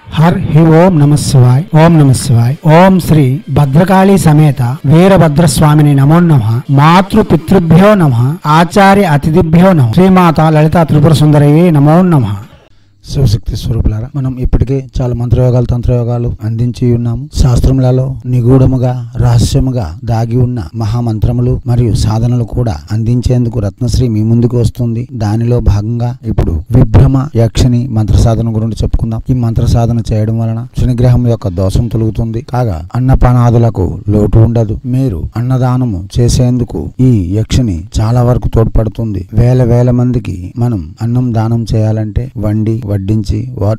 हर ही ओम नमः शिवाय ओम नमः शिवाय ओम श्री भद्रकाली समेत वीरभद्र स्वामिनि नमो नमः मातृ पितृभ्यो नमः आचार्य अतिथिभ्यो नमः श्रीमाता ललिता त्रिपुर सुंदरये नमो नमः। శివశక్తి స్వరూపులారా, మనం ఇప్పటికే చాలా మంత్రయోగాలు తంత్రయోగాలు అందించి ఉన్నాము. శాస్త్రములలో నిగూఢముగా రహస్యముగా దాగి ఉన్న మహామంత్రములు మరియు సాధనలు కూడా అందించేందుకు రత్నశ్రీ మీ ముందుకు వస్తుంది. దానిలో భాగంగా ఇప్పుడు విభ్రమ యక్షిని మంత్ర సాధన గురించి చెప్పుకుందాం. ఈ మంత్ర సాధన చేయడం వలన శనిగ్రహం యొక్క దోషం తొలుగుతుంది. కాగా అన్నపానాదులకు లోటు ఉండదు. మీరు అన్నదానము చేసేందుకు ఈ యక్షిని చాలా వరకు తోడ్పడుతుంది. వేల వేల మందికి మనం అన్నం దానం చేయాలంటే వడ్డించి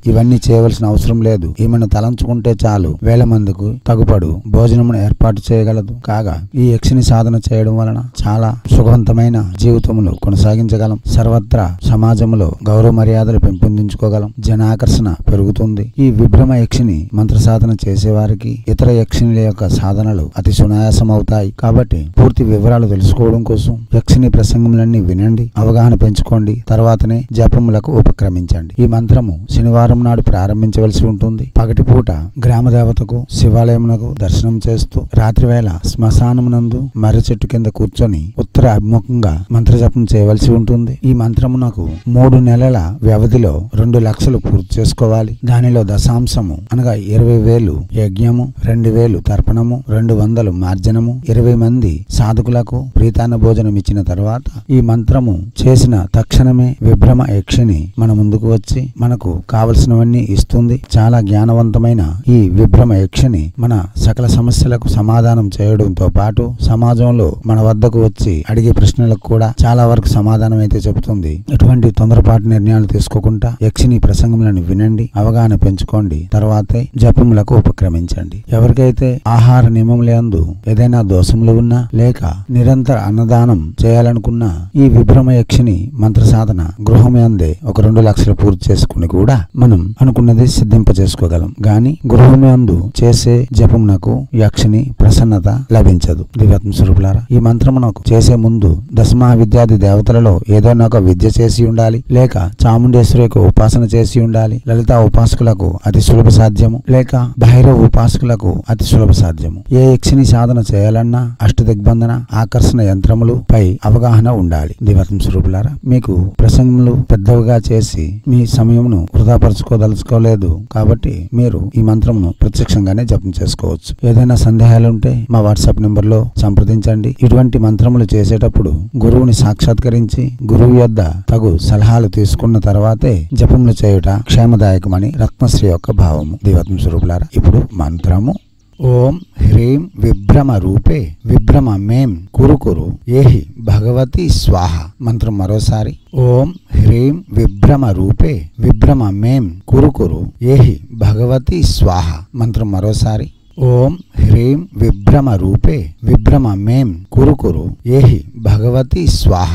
ఇవన్నీ చేయవలసిన అవసరం లేదు. ఈమెను తలంచుకుంటే చాలు వేల మందికి తగుపడు భోజనమును ఏర్పాటు చేయగలదు. కాగా ఈ యక్షిని సాధన చేయడం వలన చాలా సుఖవంతమైన జీవితములు కొనసాగించగలం. సర్వత్రా సమాజంలో గౌరవ మర్యాదలు పెంపొందించుకోగలం. జనాకర్షణ పెరుగుతుంది. ఈ విభ్రమ యక్షిని మంత్ర సాధన చేసేవారికి ఇతర యక్షిణుల యొక్క సాధనలు అతి సునాయాసం అవుతాయి. కాబట్టి పూర్తి వివరాలు తెలుసుకోవడం కోసం యక్షిని ప్రసంగములన్నీ వినండి, అవగాహన పెంచుకోండి. తర్వాతనే జపములకు ఉపక్రమించండి. ఈ మంత్రము శనివారం నాడు ప్రారంభించవలసి ఉంటుంది. పగటిపూట గ్రామ దేవతకు శివాలయమునకు దర్శనం చేస్తూ రాత్రి వేళ శ్మశానమునందు మర్రి చెట్టు కింద కూర్చొని ఉత్తర అభిముఖంగా మంత్ర జపం చేయవలసి ఉంటుంది. ఈ మంత్రమునకు 3 నెలల వ్యవధిలో 2 లక్షలు పూర్తి చేసుకోవాలి. దానిలో దశాంశము అనగా 20,000 యజ్ఞము, 2,000 తర్పణము, 200 మార్జనము, 20 మంది సాధకులకు ప్రీతాన్న భోజనం ఇచ్చిన తర్వాత ఈ మంత్రము చేసిన తక్షణమే విభ్రమ యక్షిని మన ముందుకు వచ్చి మనకు కావలసినవన్నీ ఇస్తుంది. చాలా జ్ఞానవంతమైన ఈ విభ్రమ యక్షిని మన సకల సమస్యలకు సమాధానం చేయడంతో పాటు సమాజంలో మన వద్దకు వచ్చి అడిగే ప్రశ్నలకు కూడా చాలా వరకు సమాధానం అయితే చెబుతుంది. ఎటువంటి తొందరపాటు నిర్ణయాలు తీసుకోకుండా యక్షిని ప్రసంగములను వినండి, అవగాహన పెంచుకోండి. తర్వాతే జపములకు ఉపక్రమించండి. ఎవరికైతే ఆహార నియమములందు ఏదైనా దోషములు ఉన్నా లేక నిరంతర అన్నదానం చేయాలనుకున్నా ఈ విభ్రమ యక్షిని మంత్ర సాధన గృహమందే ఒక 2 లక్షలు పూర్తి చేసుకుని కూడా మనం అనుకున్నది సిద్ధింప చేసుకోగలం. గాని గృహమందు చేసే జపమునకు యక్షిని ప్రసన్నత లభించదు. దివ్యాత్మ స్వరూపులారా, ఈ మంత్రమునకు చేసే ముందు దశమహా విద్యాది దేవతలలో ఏదైనా ఒక విద్య చేసి ఉండాలి, లేక చాముండేశ్వరికి ఉపాసన చేసి ఉండాలి. లలితా ఉపాసకులకు అతి సులభ సాధ్యము, లేక భైరవ ఉపాసకులకు అతి సులభ సాధ్యము. ఏ యక్షిని సాధన చేయాలన్నా అష్టదిగ్బంధన ఆకర్షణ యంత్రములు పై అవగాహన ఉండాలి. దివ్యాత్మ స్వరూపులారా, మీకు ప్రసంగములు పెద్దవిగా చేసి మీ సమయమును వృధాపరచుకోదలుచుకోలేదు కాబట్టి మీరు ఈ మంత్రమును ప్రత్యక్షంగానే జపం చేసుకోవచ్చు. ఏదైనా సందేహాలు ఉంటే మా వాట్సాప్ నెంబర్ లో సంప్రదించండి. ఇటువంటి మంత్రములు చేసేటప్పుడు గురువుని సాక్షాత్కరించి గురువు యొద్ద తగు సలహాలు తీసుకున్న తర్వాతే జపములు చేయుట క్షేమదాయకమని రత్నశ్రీ యొక్క భావము. దివ్యాత్మ స్వరూపులారా, ఇప్పుడు మంత్రము ఓం హ్రీం విభ్రమ రూపే విభ్రమ మేం కురు కురు ఏహి భగవతి స్వాహ. మంత్రం మరోసారి ఓం హ్రీం విభ్రమ రూపే విభ్రమ మేం కురు కురు ఏహి భగవతి స్వాహ. మంత్రం మరోసారి ఓం హ్రీం విభ్రమ రూపే విభ్రమ మేం కురు కురు ఏహి భగవతి స్వాహ.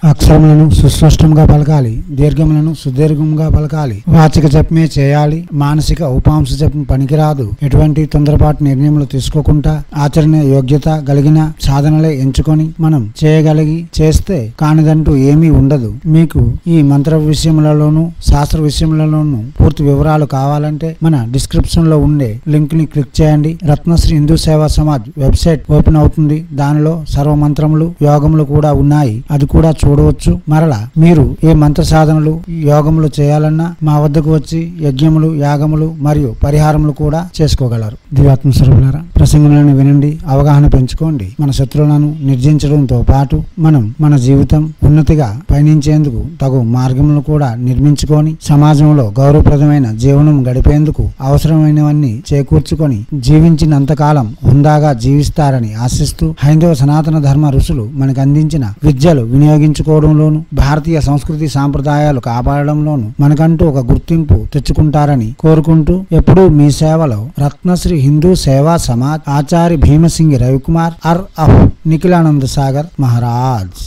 అక్షరములను సుస్పష్టంగా పలకాలి, దీర్ఘములను సుదీర్ఘంగా పలకాలి. వాచిక జపమే చేయాలి, మానసిక ఉపాంశ జపం పనికిరాదు. ఎటువంటి తొందరపాటు నిర్ణయములు తీసుకోకుండా ఆచరణ యోగ్యత కలిగిన సాధనలే ఎంచుకొని మనం చేయగలిగి చేస్తే కానిదంటూ ఏమీ ఉండదు. మీకు ఈ మంత్ర విషయములలోనూ శాస్త్ర విషయములలోనూ పూర్తి వివరాలు కావాలంటే మన డిస్క్రిప్షన్ లో ఉండే లింక్ ని క్లిక్ చేయండి. రత్నశ్రీ హిందూ సేవా సమాజ్ వెబ్సైట్ ఓపెన్ అవుతుంది. దానిలో సర్వ మంత్రములు యోగములు కూడా ఉన్నాయి, అది కూడా చూడవచ్చు. మరలా మీరు ఏ మంత్ర సాధనలు యోగములు చేయాలన్నా మా వద్దకు వచ్చి యజ్ఞములు యాగములు మరియు పరిహారములు కూడా చేసుకోగలరు. దివ్యాత్మ స్వరూపులారా, ప్రసంగములను వినండి, అవగాహన పెంచుకోండి. మన శత్రువులను నిర్జించడంతో పాటు మనం మన జీవితం ఉన్నతిగా పయనించేందుకు తగు మార్గములను కూడా నిర్మించుకొని సమాజంలో గౌరవప్రదమైన జీవనం గడిపేందుకు అవసరమైనవన్నీ చేకూర్చుకొని జీవించినంతకాలం హుందాగా జీవిస్తారని ఆశిస్తూ హైందవ సనాతన ధర్మ ఋషులు మనకు అందించిన విద్యలు వినియోగించుకోవడంలోను భారతీయ సంస్కృతి సాంప్రదాయాలు కాపాడడంలోను మనకంటూ ఒక గుర్తింపు తెచ్చుకుంటారని కోరుకుంటూ ఎప్పుడూ మీ సేవలో రత్నశ్రీ హిందూ సేవా సమాజ్ ఆచార్య భీమసింగి రవికుమార్ అర్ అహ్ నిఖిలానంద సాగర్ మహారాజ్.